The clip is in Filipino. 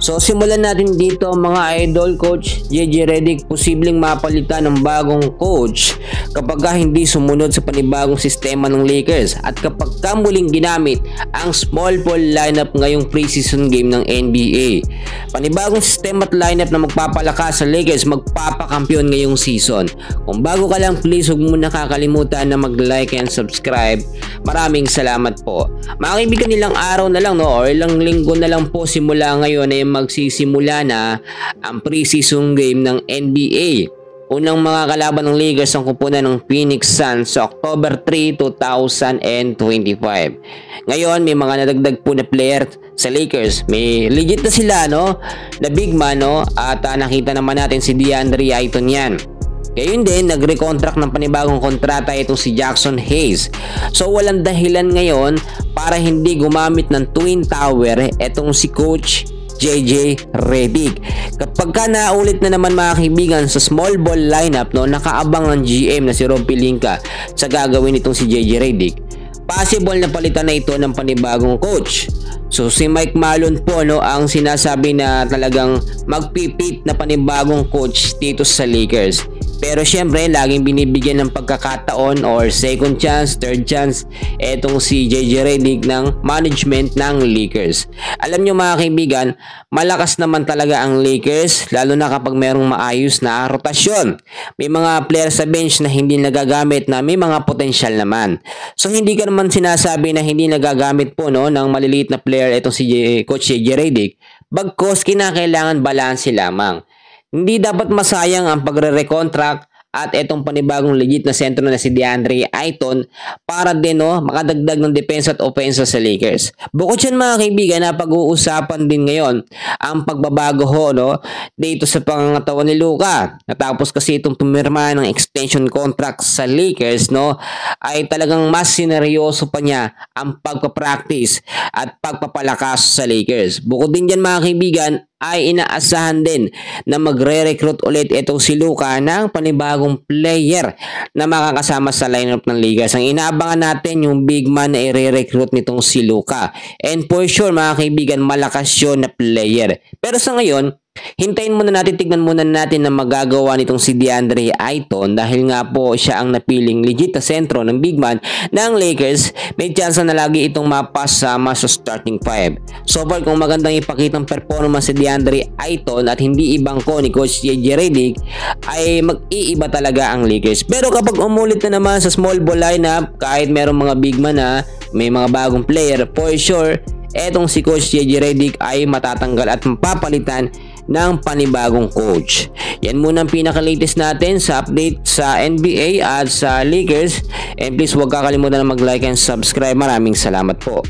So simulan natin dito mga idol. Coach JJ Redick posibleng mapalitan ng bagong coach kapag hindi sumunod sa panibagong sistema ng Lakers at kapag muling ginamit ang small ball lineup ngayong preseason game ng NBA. Panibagong sistema at lineup na magpapalakas sa Lakers magpapakampiyon ngayong season. Kung bago ka lang, please huwag mo nakakalimutan na mag-like and subscribe. Maraming salamat po. Mga kaibigan, ilang araw na lang or ilang linggo na lang po simula ngayon ay magsisimula na ang preseason game ng NBA. Unang mga kalaban ng Lakers ang kupunan ng Phoenix Suns sa October 3, 2025. Ngayon may mga nadagdag po na player sa Lakers. May legit na sila na big man at nakita naman natin si DeAndre Ayton yan. Gayun din, nagre-contract ng panibagong kontrata itong si Jackson Hayes. So walang dahilan ngayon para hindi gumamit ng Twin Tower itong si Coach JJ Redick. Kapag ka naulit na naman mga kaibigan sa small ball lineup, nakaabang ng GM na si Rob Pelinka sa gagawin itong si JJ Redick. Possible na palitan na ito ng panibagong coach. So si Mike Malone po ang sinasabi na talagang magpipit na panibagong coach dito sa Lakers. Pero syempre, laging binibigyan ng pagkakataon or second chance, third chance etong si JJ Redick ng management ng Lakers. Alam nyo mga kaibigan, malakas naman talaga ang Lakers lalo na kapag merong maayos na rotasyon. May mga player sa bench na hindi nagagamit na may mga potensyal naman. So hindi ka naman sinasabi na hindi nagagamit po ng maliliit na player etong si Coach JJ Redick. Bagkus kinakailangan balanse lamang. Hindi dapat masayang ang pagre-recontract at itong panibagong legit na sentro na si DeAndre Ayton para din makadagdag ng depensa at opensa sa Lakers. Bukod dyan mga kaibigan, na pag-uusapan din ngayon ang pagbabago dito sa pangangatawan ni Luka. Natapos kasi itong pumirma ng extension contract sa Lakers ay talagang mas sineryoso pa niya ang pagpapractice at pagpapalakas sa Lakers. Bukod din dyan mga kaibigan, ay inaasahan din na magre-recruit ulit itong si Luka ng panibagong player na makakasama sa lineup ng Lakers. Ang inaabangan natin yung big man na i-recruit nitong si Luka. And for sure mga kaibigan, malakas yun na player. Pero sa ngayon, hintayin muna natin, tignan muna natin na magagawa nitong si DeAndre Ayton dahil nga po siya ang napiling legit na sentro ng big man ng Lakers. May chance na lagi itong mapasama sa starting 5. So far, kung magandang ipakitang performance si DeAndre Ayton at hindi ibang ko ni Coach JJ Redick, ay mag-iiba talaga ang Lakers. Pero kapag umulit na naman sa small ball lineup, kahit merong mga big man na may mga bagong player, for sure etong si Coach JJ Redick ay matatanggal at mapapalitan ng panibagong coach. Yan muna ang pinaka-latest natin sa update sa NBA at sa Lakers. And please huwag kakalimutan na mag-like and subscribe. Maraming salamat po.